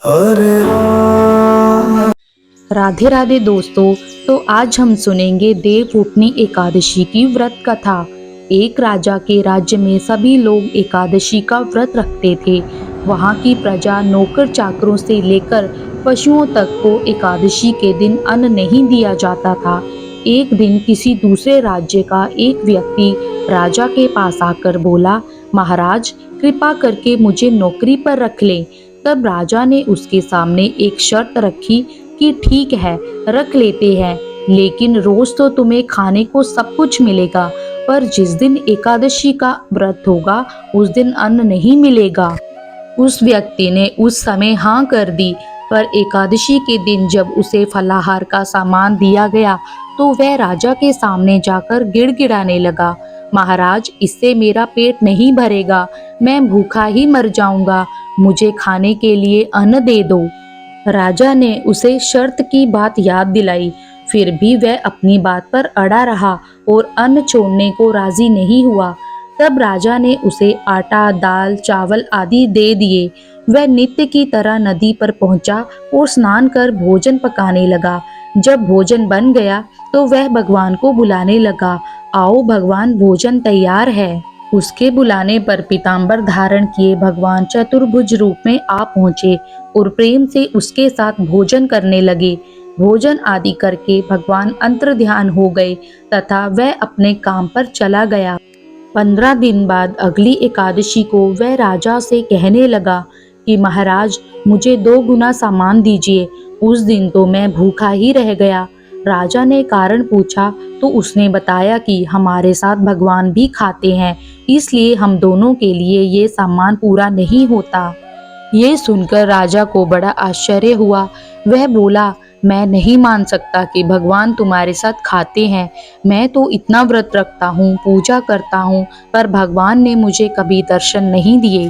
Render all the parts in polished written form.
हरे राम। राधे राधे दोस्तों। तो आज हम सुनेंगे देवउठनी एकादशी की व्रत कथा। एक राजा के राज्य में सभी लोग एकादशी का व्रत रखते थे। वहाँ की प्रजा नौकर चाकरों से लेकर पशुओं तक को एकादशी के दिन अन्न नहीं दिया जाता था। एक दिन किसी दूसरे राज्य का एक व्यक्ति राजा के पास आकर बोला, महाराज कृपा करके मुझे नौकरी पर रख लें। तब राजा ने उसके सामने एक शर्त रखी कि ठीक है, रख लेते हैं, लेकिन रोज तो तुम्हें खाने को सब कुछ मिलेगा, पर जिस दिन एकादशी का व्रत होगा उस दिन अन्न नहीं मिलेगा। उस व्यक्ति ने उस समय हाँ कर दी, पर एकादशी के दिन जब उसे फलाहार का सामान दिया गया तो वह राजा के सामने जाकर गिड़गिड़ाने लगा, महाराज इससे मेरा पेट नहीं भरेगा, मैं भूखा ही मर जाऊंगा, मुझे खाने के लिए अन्न दे दो। राजा ने उसे शर्त की बात याद दिलाई, फिर भी वह अपनी बात पर अड़ा रहा और अन्न छोड़ने को राजी नहीं हुआ। तब राजा ने उसे आटा, दाल, चावल आदि दे दिए। वह नित्य की तरह नदी पर पहुंचा और स्नान कर भोजन पकाने लगा। जब भोजन बन गया तो वह भगवान को बुलाने लगा, आओ भगवान भोजन तैयार है। उसके बुलाने पर पीतांबर धारण किए भगवान चतुर्भुज रूप में आ पहुंचे और प्रेम से उसके साथ भोजन करने लगे। भोजन आदि करके भगवान अंतर्ध्यान हो गए तथा वह अपने काम पर चला गया। 15 दिन बाद अगली एकादशी को वह राजा से कहने लगा कि महाराज मुझे 2 गुना सामान दीजिए। उस दिन तो मैं भूखा ही रह गया। राजा ने कारण पूछा तो उसने बताया कि हमारे साथ भगवान भी खाते हैं, इसलिए हम दोनों के लिए ये सामान पूरा नहीं होता। ये सुनकर राजा को बड़ा आश्चर्य हुआ। वह बोला, मैं नहीं मान सकता कि भगवान तुम्हारे साथ खाते हैं। मैं तो इतना व्रत रखता हूँ, पूजा करता हूँ, पर भगवान ने मुझे कभी दर्शन नहीं दिए।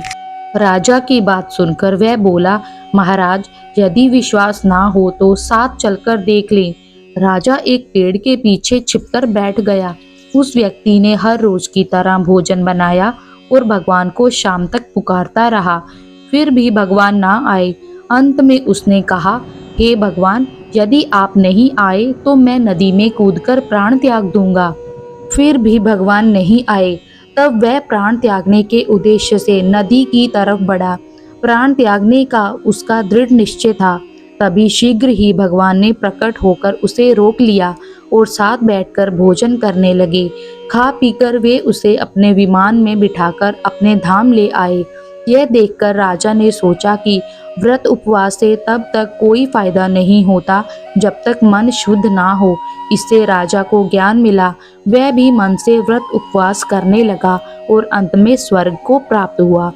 राजा की बात सुनकर वह बोला, महाराज यदि विश्वास ना हो तो साथ चलकर देख लें। राजा एक पेड़ के पीछे छिपकर बैठ गया। उस व्यक्ति ने हर रोज की तरह भोजन बनाया और भगवान को शाम तक पुकारता रहा, फिर भी भगवान ना आए। अंत में उसने कहा, हे भगवान यदि आप नहीं आए तो मैं नदी में कूदकर प्राण त्याग दूंगा। फिर भी भगवान नहीं आए। तब वह प्राण त्यागने के उद्देश्य से नदी की तरफ बढ़ा। प्राण त्यागने का उसका दृढ़ निश्चय था। तभी शीघ्र ही भगवान ने प्रकट होकर उसे रोक लिया और साथ बैठकर भोजन करने लगे। खा पीकर वे उसे अपने विमान में बिठाकर अपने धाम ले आए। यह देखकर राजा ने सोचा कि व्रत उपवास से तब तक कोई फायदा नहीं होता जब तक मन शुद्ध ना हो। इससे राजा को ज्ञान मिला। वह भी मन से व्रत उपवास करने लगा और अंत में स्वर्ग को प्राप्त हुआ।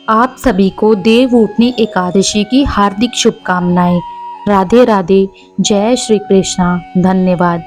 आप सभी को देवउठनी एकादशी की हार्दिक शुभकामनाएं। राधे राधे। जय श्री कृष्णा। धन्यवाद।